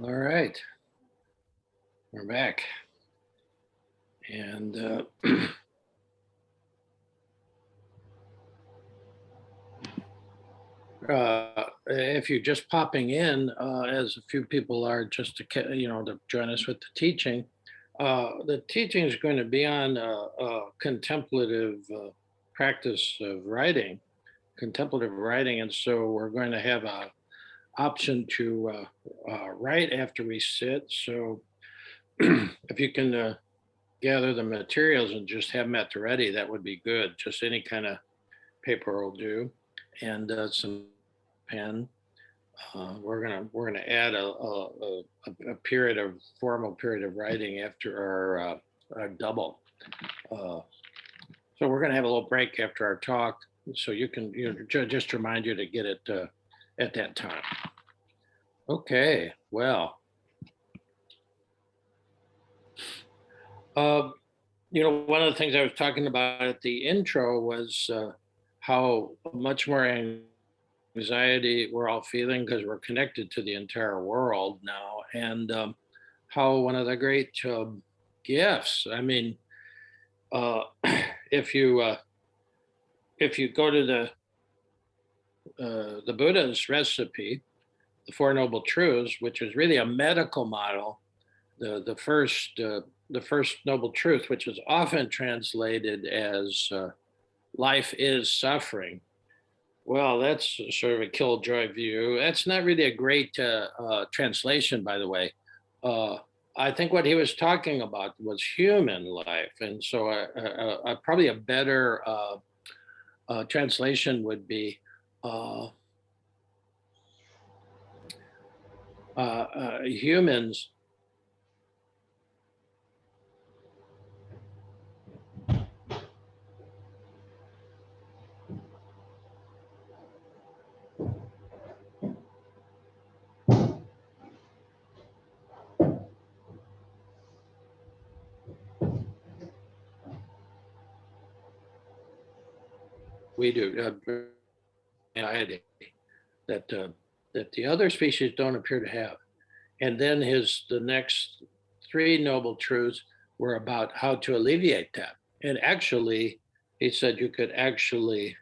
All right, we're back. And if you're just popping in, as a few people are, just to join us with the teaching is going to be on contemplative practice of writing, contemplative writing, and so we're going to have a option to write after we sit. So if you can gather the materials and just have them at the ready, that would be good. Just any kind of paper will do, and some pen. We're gonna add a period of formal period of writing after our double. Uh, so we're gonna have a little break after our talk, so you can just remind you to get it at that time. Okay, well, uh, one of the things I was talking about at the intro was how much more anxiety we're all feeling because we're connected to the entire world now, and how one of the great gifts. I mean, uh, if you go to the Buddha's recipe, the Four Noble Truths, which is really a medical model, the first noble truth, which is often translated as life is suffering. Well, that's sort of a killjoy view. That's not really a great translation, by the way. I think what he was talking about was human life, and so probably a better translation would be humans. We do anxiety that the other species don't appear to have. And then the next three noble truths were about how to alleviate that. And actually, he said you could actually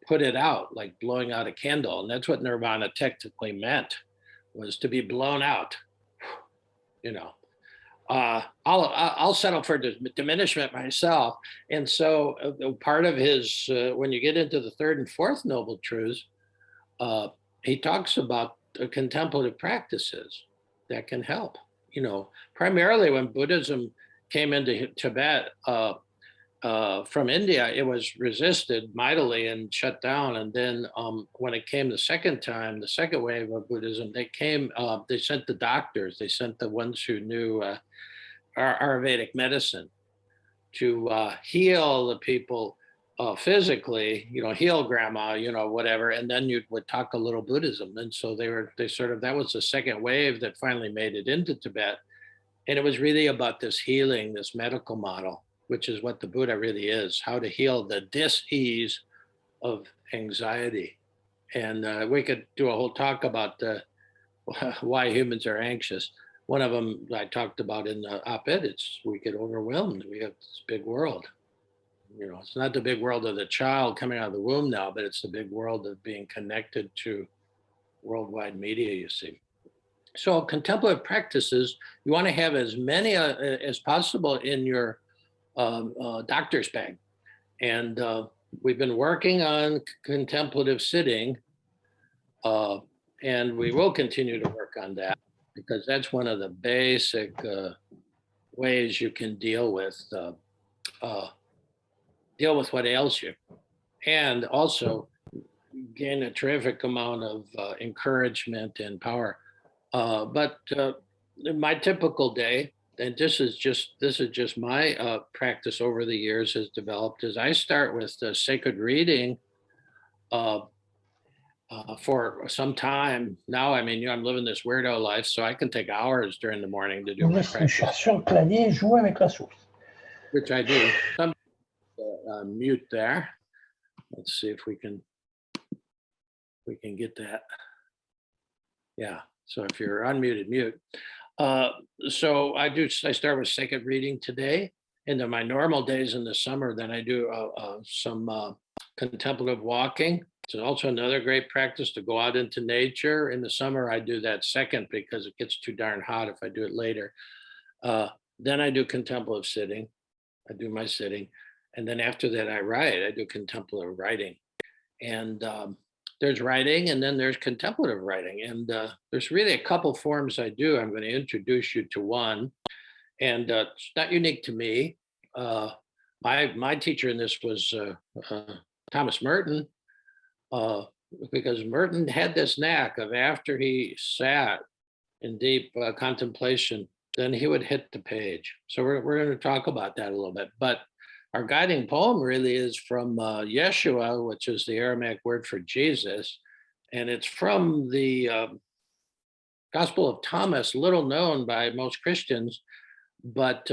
put it out like blowing out a candle, and that's what nirvana technically meant, was to be blown out. You know, I'll settle for diminishment myself. And so part of his when you get into the third and fourth noble truths, he talks about contemplative practices that can help. Primarily when Buddhism came into Tibet from India, it was resisted mightily and shut down. And then when it came the second time, the second wave of Buddhism, they came. They sent the doctors. They sent the ones who knew Ayurvedic medicine to heal the people physically, heal grandma, whatever, and then you would talk a little Buddhism. And so that was the second wave that finally made it into Tibet. And it was really about this healing, this medical model, which is what the Buddha really is, how to heal the dis-ease of anxiety. And we could do a whole talk about why humans are anxious. One of them I talked about in the op-ed, we get overwhelmed. We have this big world. It's not the big world of the child coming out of the womb now, but it's the big world of being connected to worldwide media, you see. So contemplative practices, you want to have as many as possible in your doctor's bag. And we've been working on contemplative sitting, and we will continue to work on that, because that's one of the basic ways you can deal with what ails you, and also gain a terrific amount of encouragement and power. But my typical day, and this is just my practice over the years has developed, is I start with the sacred reading for some time now. I mean, I'm living this weirdo life, so I can take hours during the morning to do my practice. Sur le clavier, jouer avec la source. Which I do. Some mute there. Let's see if we can get that. Yeah. So if you're unmuted, mute. So I start with second reading today. And then my normal days in the summer, then I do some contemplative walking. It's also another great practice to go out into nature. In the summer, I do that second because it gets too darn hot if I do it later. Then I do contemplative sitting. I do my sitting. And then after that, I write. I do contemplative writing. And there's writing, and then there's contemplative writing. And there's really a couple forms I do. I'm going to introduce you to one. And it's not unique to me. My teacher in this was Thomas Merton, because Merton had this knack of, after he sat in deep contemplation, then he would hit the page. So we're going to talk about that a little bit. But our guiding poem really is from Yeshua, which is the Aramaic word for Jesus. And it's from the Gospel of Thomas, little known by most Christians, but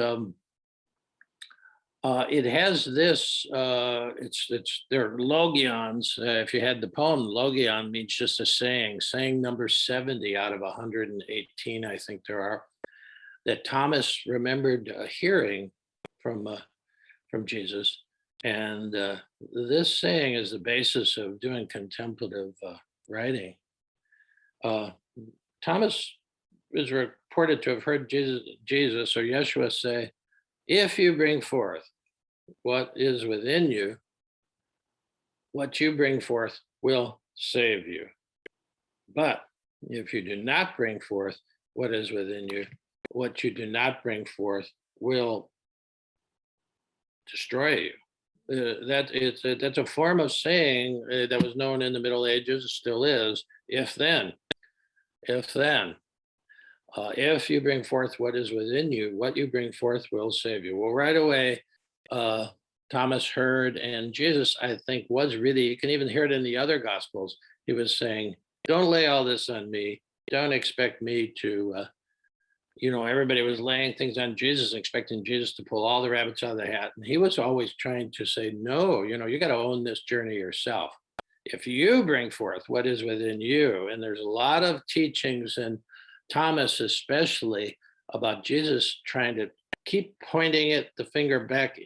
it has this, they're logions. If you had the poem, logion means just a saying number 70 out of 118, I think there are, that Thomas remembered hearing from Jesus. And this saying is the basis of doing contemplative writing. Thomas is reported to have heard Jesus or Yeshua say, "If you bring forth what is within you, what you bring forth will save you. But if you do not bring forth what is within you, what you do not bring forth will destroy you." That's a form of saying that was known in the Middle Ages, still is. If then. If you bring forth what is within you, what you bring forth will save you. Well, right away, Thomas heard, and Jesus, I think, was really, you can even hear it in the other Gospels. He was saying, don't lay all this on me. Don't expect me to, everybody was laying things on Jesus, expecting Jesus to pull all the rabbits out of the hat. And he was always trying to say, no, you got to own this journey yourself. If you bring forth what is within you, and there's a lot of teachings, and Thomas especially, about Jesus trying to keep pointing the finger back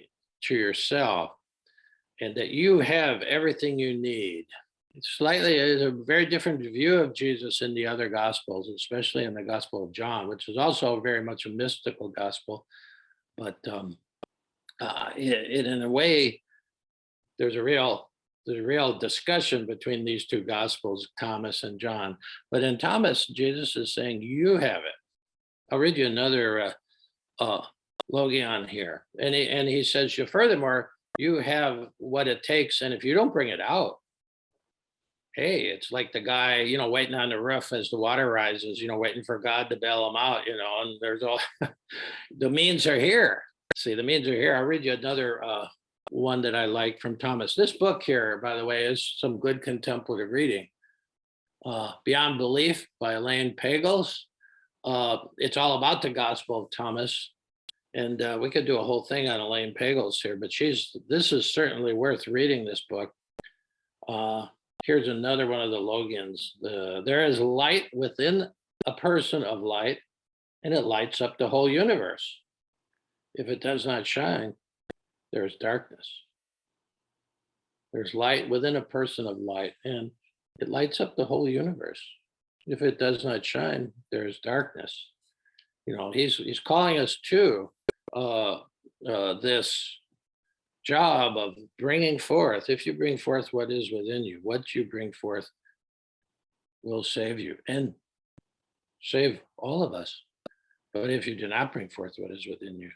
to yourself, and that you have everything you need. It's a very different view of Jesus in the other Gospels, especially in the Gospel of John, which is also very much a mystical gospel. But in a way, there's a real discussion between these two Gospels, Thomas and John. But in Thomas, Jesus is saying, you have it. I'll read you another logion here. And he says, furthermore, you have what it takes. And if you don't bring it out, hey, it's like the guy, waiting on the roof as the water rises, waiting for God to bail him out, and there's all, the means are here. See, the means are here. I'll read you another one that I like from Thomas. This book here, by the way, is some good contemplative reading. Beyond Belief by Elaine Pagels. It's all about the Gospel of Thomas. And we could do a whole thing on Elaine Pagels here, but this is certainly worth reading, this book. Here's another one of the logions. There is light within a person of light, and it lights up the whole universe. If it does not shine, there's darkness. There's light within a person of light, and it lights up the whole universe. If it does not shine, there's darkness. He's calling us to this job of bringing forth. If you bring forth what is within you, what you bring forth will save you and save all of us. But if you do not bring forth what is within you,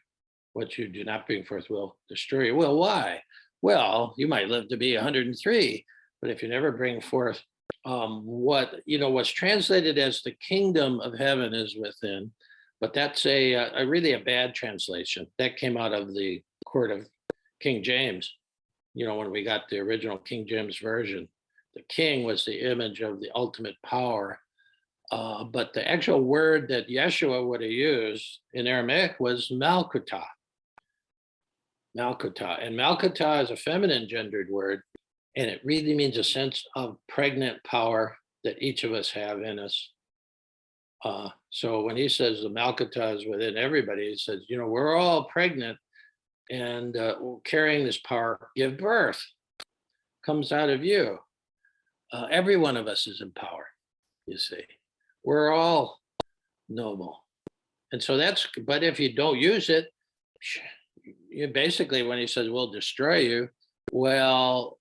what you do not bring forth will destroy you. Well, why? Well, you might live to be 103, but if you never bring forth what's translated as the kingdom of heaven is within, but that's really a bad translation. That came out of the court of King James, when we got the original King James version. The king was the image of the ultimate power. But the actual word that Yeshua would have used in Aramaic was Malkuta. And Malkuta is a feminine gendered word, and it really means a sense of pregnant power that each of us have in us. So when he says the Malkata is within everybody, he says, we're all pregnant and carrying this power, give birth, comes out of you. Every one of us is empowered, you see. We're all noble. And so but if you don't use it, you basically, when he says, we'll destroy you, well,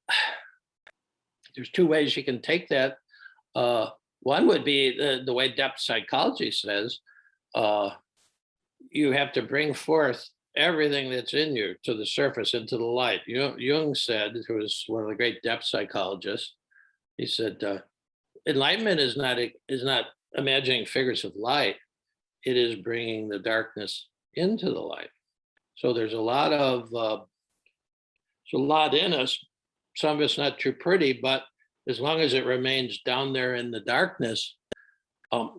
there's two ways you can take that. One would be the way depth psychology says, you have to bring forth everything that's in you to the surface, into the light. Jung said, who was one of the great depth psychologists, he said, enlightenment is not imagining figures of light. It is bringing the darkness into the light. So there's a lot in us. Some of it's not too pretty, but as long as it remains down there in the darkness,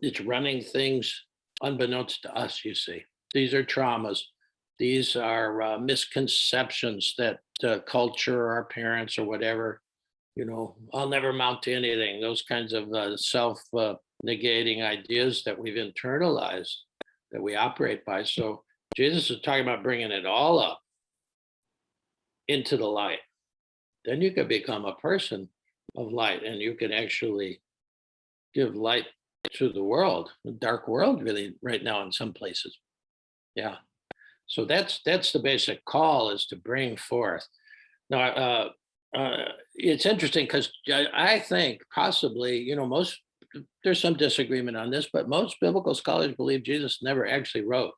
it's running things unbeknownst to us, you see. These are traumas. These are misconceptions that culture or our parents or whatever, I'll never amount to anything. Those kinds of self-negating ideas that we've internalized, that we operate by. So Jesus is talking about bringing it all up into the light. Then you can become a person of light, and you can actually give light to the world, the dark world, really, right now in some places. Yeah. So that's the basic call, is to bring forth. Now, it's interesting because I think possibly, there's some disagreement on this, but most biblical scholars believe Jesus never actually wrote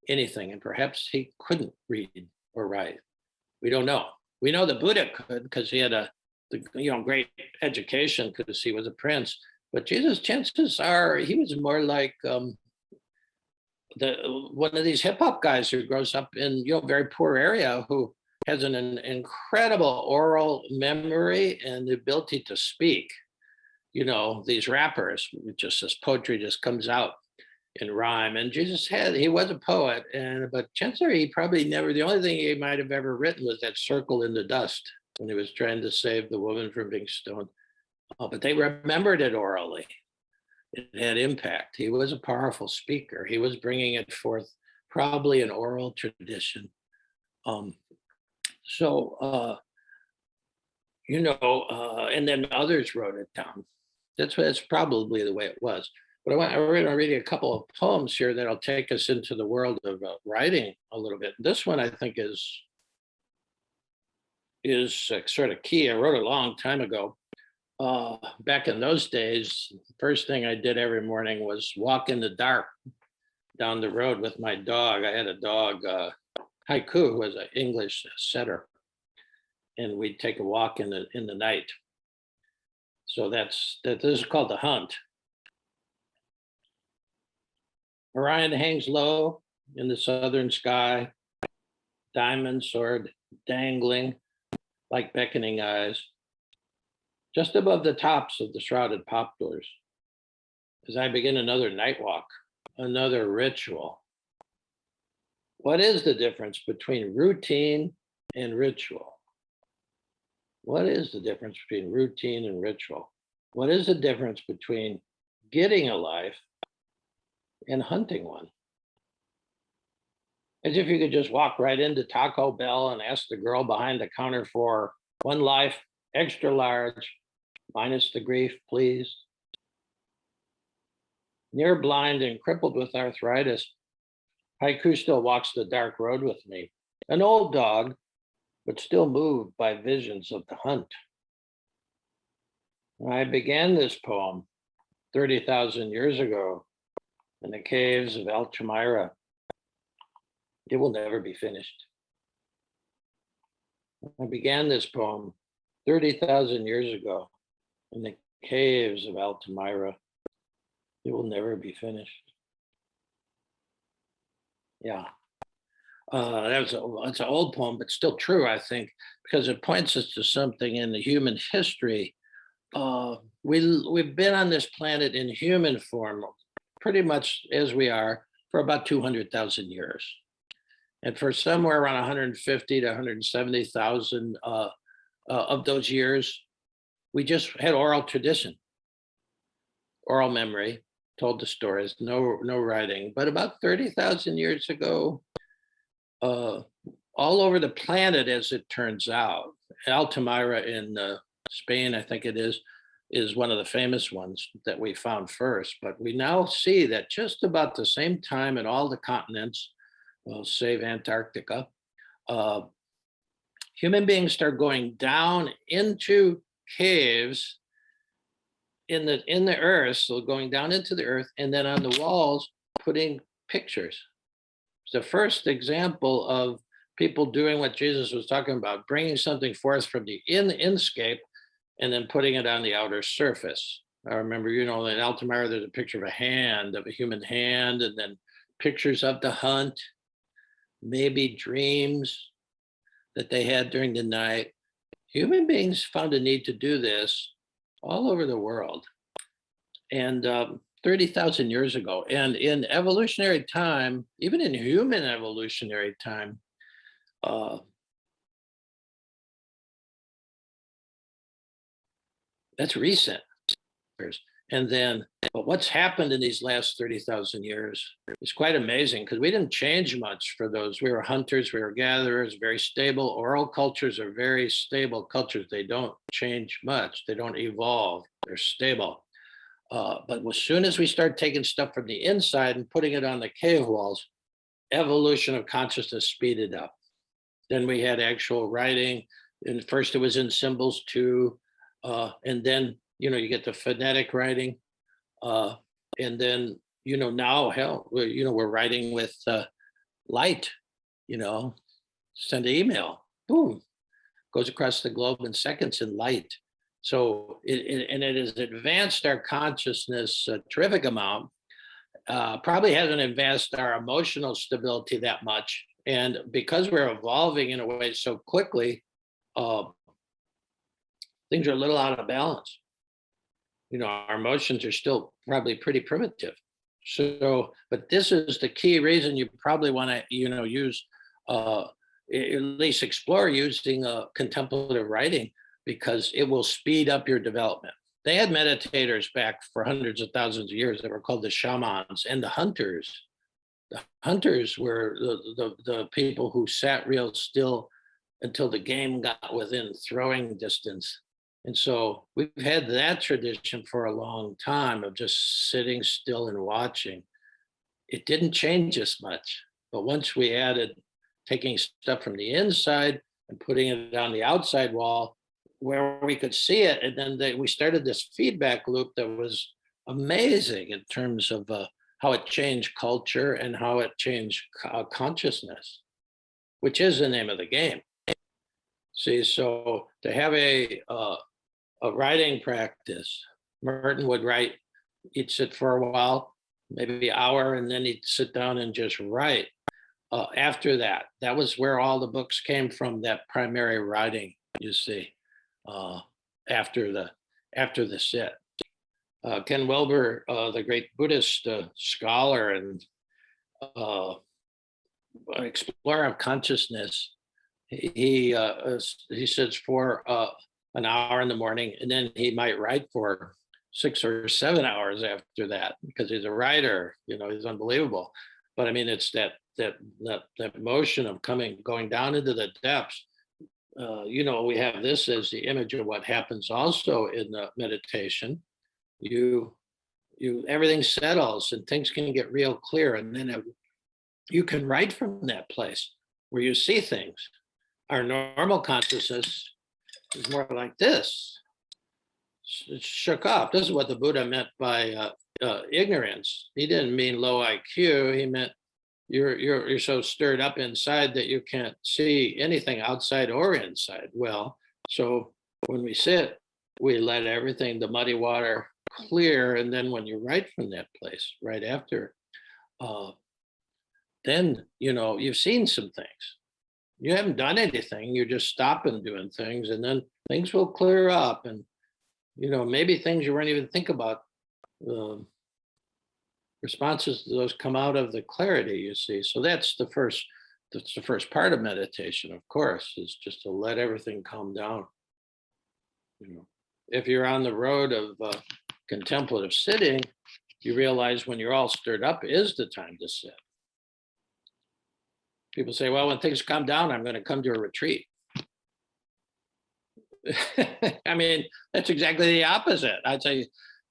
anything, and perhaps he couldn't read or write. We don't know. We know the Buddha could, because he had great education, because he was a prince. But Jesus, chances are he was more like one of these hip hop guys who grows up in very poor area, who has an incredible oral memory and the ability to speak. These rappers, this poetry just comes out in rhyme. And Jesus he was a poet, but chances are he probably never, the only thing he might have ever written was that circle in the dust when he was trying to save the woman from being stoned. But they remembered it orally. It had impact. He was a powerful speaker. He was bringing it forth, probably an oral tradition. And then others wrote it down. That's probably the way it was. But we're going to read a couple of poems here that'll take us into the world of writing a little bit. This one, I think, is sort of key. I wrote it a long time ago. Back in those days, the first thing I did every morning was walk in the dark down the road with my dog. I had a dog, Haiku, who was an English setter, and we'd take a walk in the night. So this is called The Hunt. Orion hangs low in the southern sky, diamond sword dangling like beckoning eyes, just above the tops of the shrouded poplars, as I begin another night walk, another ritual. What is the difference between routine and ritual? What is the difference between routine and ritual? What is the difference between getting a life and hunting one? As if you could just walk right into Taco Bell and ask the girl behind the counter for one life, extra large, minus the grief, please. Near blind and crippled with arthritis, Haiku still walks the dark road with me. An old dog, but still moved by visions of the hunt. I began this poem 30,000 years ago in the caves of Altamira. It will never be finished. I began this poem 30,000 years ago in the caves of Altamira. It will never be finished. Yeah. It's an old poem, but still true, I think, because it points us to something in the human history. We've been on this planet in human form, pretty much as we are, for about 200,000 years. And for somewhere around 150 to 170,000 of those years, we just had oral tradition, oral memory, told the stories, no writing. But about 30,000 years ago, uh, all over the planet, as it turns out, Altamira in Spain, I think it is one of the famous ones that we found first. But we now see that just about the same time in all the continents, well, save Antarctica, uh, human beings start going down into caves in the earth, so going down into the earth, and then on the walls putting pictures. It's the first example of people doing what Jesus was talking about, bringing something forth from the inscape and then putting it on the outer surface. I remember, in Altamira, there's a picture of a human hand, and then pictures of the hunt, maybe dreams that they had during the night. Human beings found a need to do this all over the world. And 30,000 years ago. And in evolutionary time, even in human evolutionary time, that's recent. And then, but what's happened in these last 30,000 years is quite amazing, because we didn't change much for those. We were hunters, we were gatherers, very stable. Oral cultures are very stable cultures. They don't change much, they don't evolve, they're stable. But as soon as we start taking stuff from the inside and putting it on the cave walls, evolution of consciousness speeded up. Then we had actual writing, and first it was in symbols too, and then you get the phonetic writing, and then now hell, we're writing with light. Send an email, boom, goes across the globe in seconds in light. So it has advanced our consciousness a terrific amount. Probably hasn't advanced our emotional stability that much. And because we're evolving in a way so quickly, things are a little out of balance. Our emotions are still probably pretty primitive. So, but this is the key reason you probably want to, use, at least explore using contemplative writing, because it will speed up your development. They had meditators back for hundreds of thousands of years that were called the shamans and the hunters. The hunters were the people who sat real still until the game got within throwing distance. And so we've had that tradition for a long time of just sitting still and watching. It didn't change us much, but once we added taking stuff from the inside and putting it on the outside wall where we could see it, and then we started this feedback loop that was amazing in terms of how it changed culture and how it changed consciousness, which is the name of the game. See, so to have a writing practice, Merton would write, he'd sit for a while, maybe an hour, and then he'd sit down and just write. After that was where all the books came from, that primary writing, you see, after the sit. Ken Wilber, the great Buddhist scholar and explorer of consciousness, he sits for an hour in the morning, and then he might write for 6 or 7 hours after that, because he's a writer. He's unbelievable. But I mean, it's that motion of going down into the depths. We have this as the image of what happens also in the meditation. Everything settles and things can get real clear, and then you can write from that place where you see things. Our normal consciousness is more like this. It's shook off. This is what the Buddha meant by ignorance. He didn't mean low IQ. He meant you're so stirred up inside that you can't see anything outside or inside. Well, so when we sit, we let everything, the muddy water, clear, and then when you write from that place right after, then you've seen some things. You haven't done anything. You're just stopping doing things, and then things will clear up, and maybe things you weren't even think about. Responses to those come out of the clarity, you see. So that's the first part of meditation, of course, is just to let everything calm down. If you're on the road of contemplative sitting, you realize when you're all stirred up is the time to sit. People say, well, when things calm down, I'm going to come to a retreat. I mean, that's exactly the opposite. I'd say,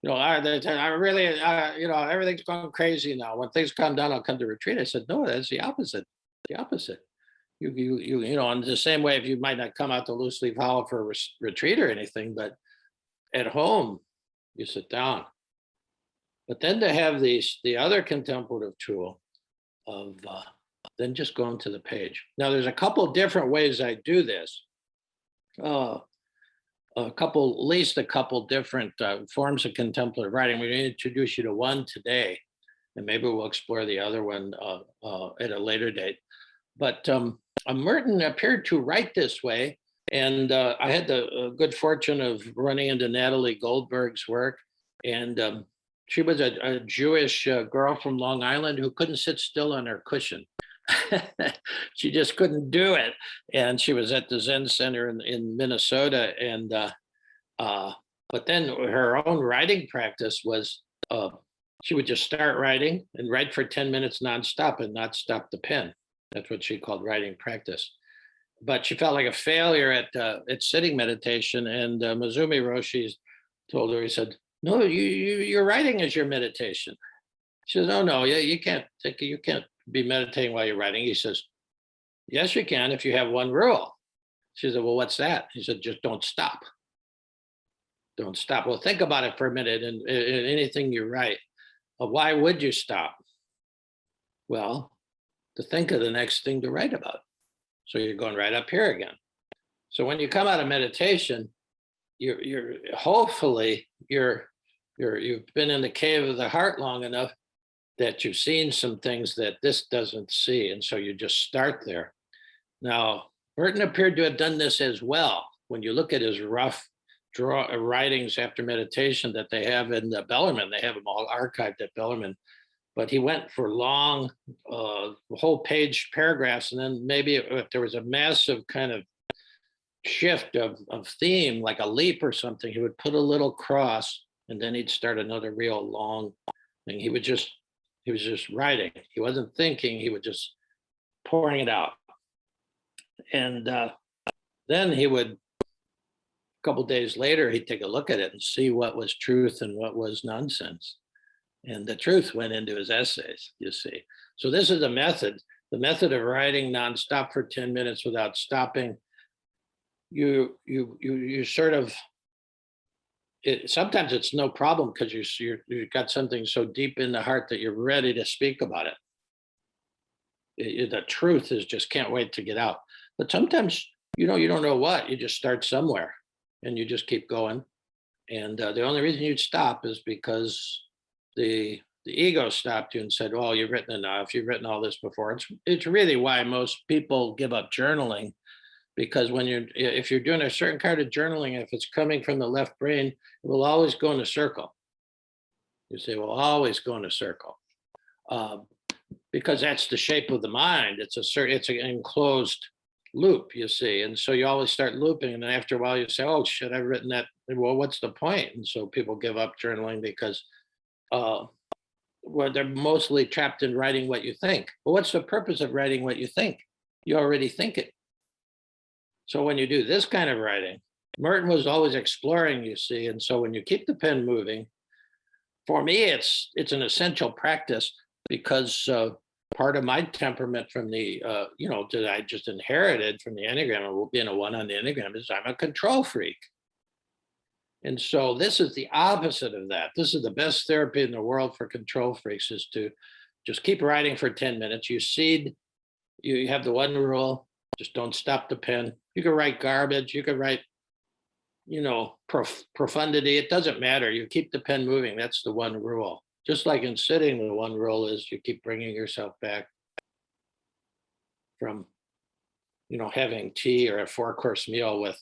I really, everything's going crazy now. When things calm down, I'll come to retreat. I said, no, that's the opposite. The opposite. In the same way, if you might not come out to Loose Leaf Hollow for a retreat or anything, but at home, you sit down. But then to have the other contemplative tool of then just going to the page. Now, there's a couple different ways I do this. At least a couple different forms of contemplative writing. We're going to introduce you to one today, and maybe we'll explore the other one at a later date. But Merton appeared to write this way, and I had the good fortune of running into Natalie Goldberg's work, and she was a Jewish girl from Long Island who couldn't sit still on her cushion. She just couldn't do it, and she was at the Zen Center in Minnesota, and but then her own writing practice was she would just start writing and write for 10 minutes nonstop and not stop the pen. That's what she called writing practice. But she felt like a failure at sitting meditation, and Mizumi Roshi told her, he said, no, your writing is your meditation. She says, oh no, you can't be meditating while you're writing. He says, yes, you can if you have one rule. She said, well, what's that? He said, just don't stop. Don't stop. Well, think about it for a minute, and anything you write. Why would you stop? Well, to think of the next thing to write about. So you're going right up here again. So when you come out of meditation, you're hopefully you've been in the cave of the heart long enough that you've seen some things that this doesn't see. And so you just start there. Now, Merton appeared to have done this as well. When you look at his rough writings after meditation that they have in the Bellarmine, they have them all archived at Bellarmine. But he went for long, whole page paragraphs. And then maybe if there was a massive kind of shift of theme, like a leap or something, he would put a little cross, and then he'd start another real long thing. He was just writing. He wasn't thinking, he was just pouring it out. And then he would, a couple days later, he'd take a look at it and see what was truth and what was nonsense. And the truth went into his essays, you see. So this is the method of writing nonstop for 10 minutes without stopping. You sort of, sometimes it's no problem because you've got something so deep in the heart that you're ready to speak about it. The truth is just can't wait to get out. But sometimes, you don't know what, you just start somewhere and you just keep going. And the only reason you'd stop is because the ego stopped you and said, well, you've written enough, you've written all this before. It's really why most people give up journaling, because if you're doing a certain kind of journaling, if it's coming from the left brain, it will always go in a circle. You say, well, always go in a circle. Because that's the shape of the mind. It's an enclosed loop, you see. And so you always start looping. And then after a while you say, oh shit, I've written that. Well, what's the point? And so people give up journaling because they're mostly trapped in writing what you think. Well, what's the purpose of writing what you think? You already think it. So when you do this kind of writing, Merton was always exploring, you see. And so when you keep the pen moving, for me, it's an essential practice, because part of my temperament from the, that I just inherited from the Enneagram, being a 1 on the Enneagram, is I'm a control freak. And so this is the opposite of that. This is the best therapy in the world for control freaks, is to just keep writing for 10 minutes. You have the one rule, just don't stop the pen. You can write garbage, you can write, profundity. It doesn't matter. You keep the pen moving. That's the one rule. Just like in sitting, the one rule is you keep bringing yourself back from, having tea or a 4-course meal with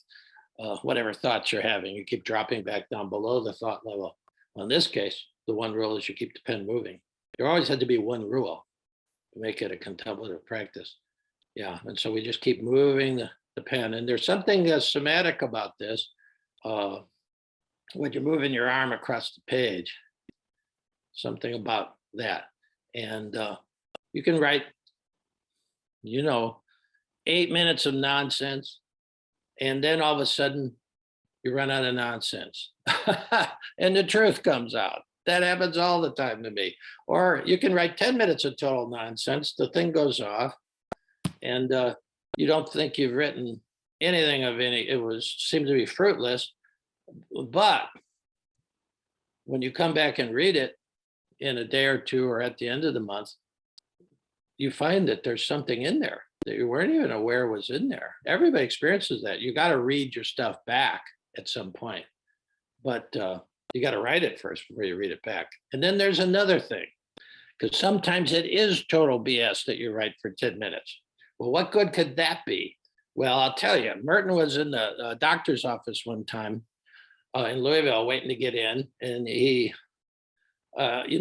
whatever thoughts you're having. You keep dropping back down below the thought level. Well, in this case, the one rule is you keep the pen moving. There always had to be one rule to make it a contemplative practice. Yeah, and so we just keep moving the pen. And there's something somatic about this. When you're moving your arm across the page, something about that. And you can write, 8 minutes of nonsense, and then all of a sudden you run out of nonsense and the truth comes out. That happens all the time to me. Or you can write 10 minutes of total nonsense, the thing goes off, and you don't think you've written anything of any, seemed to be fruitless. But when you come back and read it in a day or two or at the end of the month, you find that there's something in there that you weren't even aware was in there. Everybody experiences that. You got to read your stuff back at some point, but you got to write it first before you read it back. And then there's another thing, because sometimes it is total BS that you write for 10 minutes. Well, what good could that be? Well, I'll tell you, Merton was in the doctor's office one time in Louisville waiting to get in, and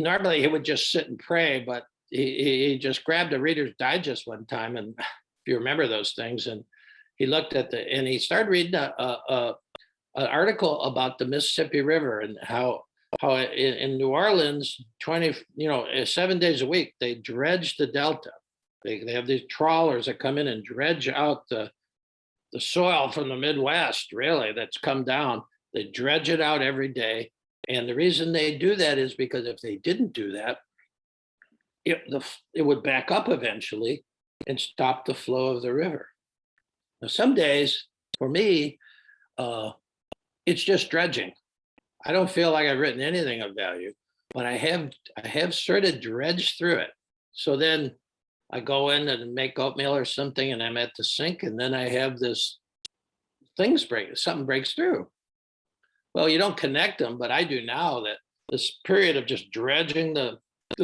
normally he would just sit and pray, but he just grabbed a Reader's Digest one time, and if you remember those things, and he looked at and he started reading an article about the Mississippi River and how in New Orleans, 7 days a week, they dredge the Delta. They have these trawlers that come in and dredge out the soil from the Midwest, really, that's come down. They dredge it out every day. And the reason they do that is because if they didn't do that, it would back up eventually and stop the flow of the river. Now, some days, for me, it's just dredging. I don't feel like I've written anything of value, but I have sort of dredged through it. So then I go in and make oatmeal or something, and I'm at the sink, and then I have something breaks through. Well, you don't connect them, but I do now, that this period of just dredging the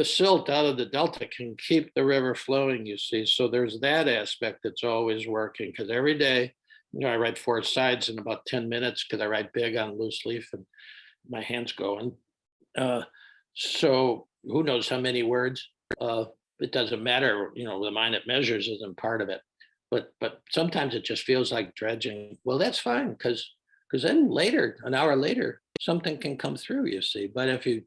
silt out of the Delta can keep the river flowing, you see. So there's that aspect that's always working, because every day, I write 4 sides in about 10 minutes because I write big on loose leaf and my hand's going. So who knows how many words? It doesn't matter, the mind that measures isn't part of it. But sometimes it just feels like dredging. Well, that's fine, because then later, an hour later, something can come through, you see. But if you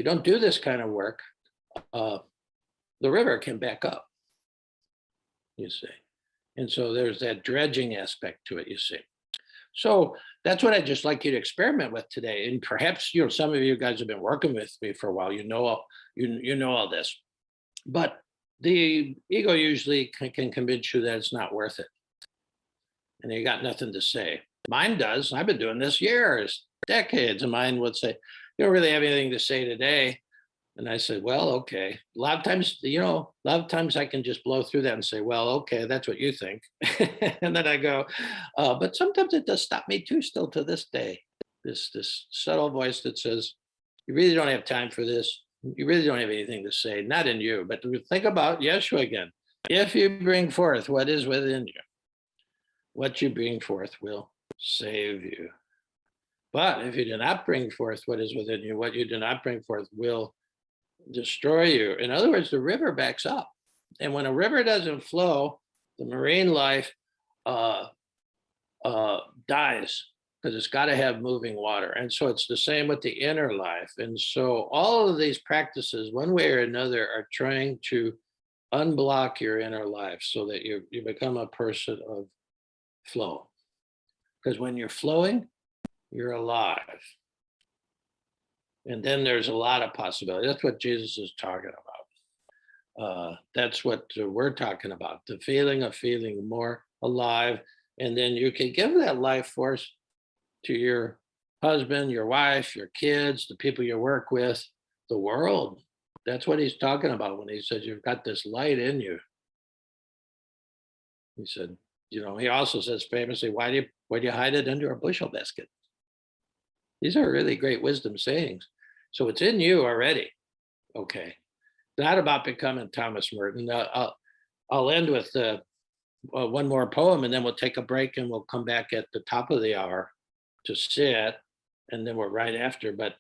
don't do this kind of work, the river can back up, you see. And so there's that dredging aspect to it, you see. So that's what I'd just like you to experiment with today. And perhaps, some of you guys have been working with me for a while, you know all this. But the ego usually can convince you that it's not worth it. And you got nothing to say. Mine does. I've been doing this years, decades, and mine would say, you don't really have anything to say today. And I said, well, okay. A lot of times I can just blow through that and say, well, okay, that's what you think. And then I go, but sometimes it does stop me too, still to this day. This subtle voice that says, you really don't have time for this. You really don't have anything to say, not in you, but think about Yeshua again. If you bring forth what is within you, what you bring forth will save you. But if you do not bring forth what is within you, what you do not bring forth will destroy you. In other words, the river backs up. And when a river doesn't flow, the marine life dies, because it's got to have moving water. And so it's the same with the inner life. And so all of these practices, one way or another, are trying to unblock your inner life so that you become a person of flow. Because when you're flowing, you're alive. And then there's a lot of possibility. That's what Jesus is talking about. That's what we're talking about, the feeling of feeling more alive. And then you can give that life force to your husband, your wife, your kids, the people you work with, the world. That's what he's talking about when he says you've got this light in you. He said, he also says famously, why do you hide it under a bushel basket? These are really great wisdom sayings. So it's in you already. Okay. Not about becoming Thomas Merton. I'll end with one more poem, and then we'll take a break, and we'll come back at the top of the hour to sit, and then we're right after. But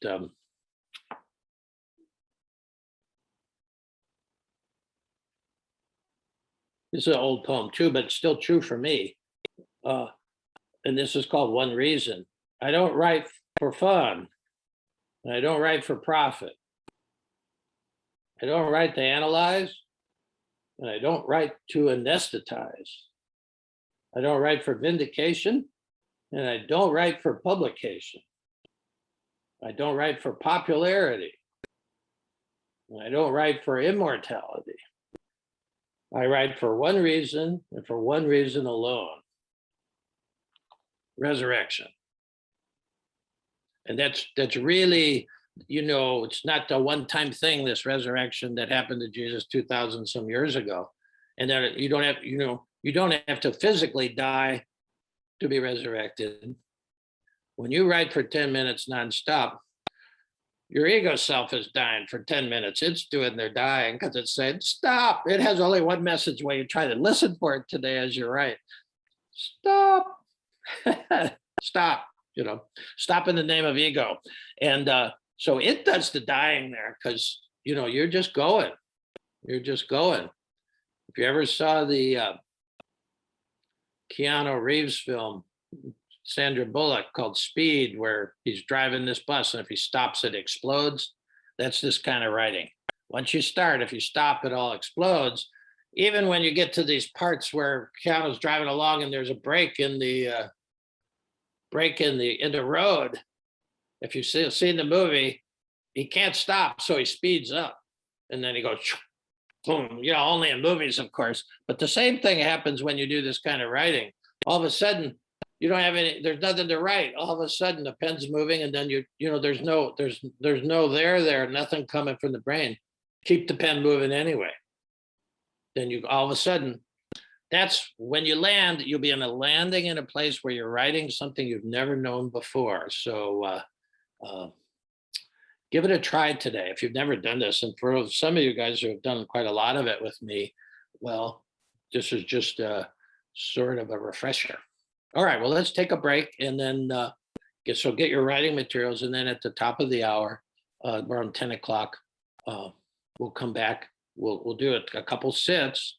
this is an old poem too, but it's still true for me. And this is called One Reason. I don't write for fun. And I don't write for profit. I don't write to analyze, and I don't write to anesthetize. I don't write for vindication, and I don't write for publication. I don't write for popularity. And I don't write for immortality. I write for one reason and for one reason alone: resurrection. And that's really, it's not the one-time thing, this resurrection that happened to Jesus 2,000 some years ago. And that you don't have, you don't have to physically die to be resurrected. When you write for 10 minutes nonstop, your ego self is dying for 10 minutes. It's doing their dying because it's saying, stop. It has only one message when you try to listen for it today as you write. Stop. Stop. Stop in the name of ego. And so it does the dying there because, you're just going. You're just going. If you ever saw the Keanu Reeves film, Sandra Bullock, called Speed, where he's driving this bus and if he stops, it explodes. That's this kind of writing. Once you start, if you stop, it all explodes. Even when you get to these parts where Keanu's driving along and there's a break in the road, if you've seen the movie, he can't stop, so he speeds up, and then he goes boom. Only in movies, of course. But the same thing happens when you do this kind of writing. All of a sudden, you don't have there's nothing to write. All of a sudden, the pen's moving, and then there's no nothing coming from the brain. Keep the pen moving anyway. Then you all of a sudden, that's when you land. You'll be landing in a place where you're writing something you've never known before. So give it a try today if you've never done this. And for some of you guys who have done quite a lot of it with me, well, this is just a sort of a refresher. All right, well, let's take a break and then get your writing materials. And then at the top of the hour, around 10 o'clock, we'll come back. We'll do a couple sits,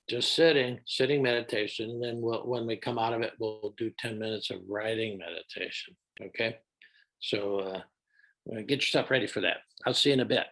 just sitting meditation. And then when we come out of it, we'll do 10 minutes of writing meditation. Okay. So get yourself ready for that. I'll see you in a bit.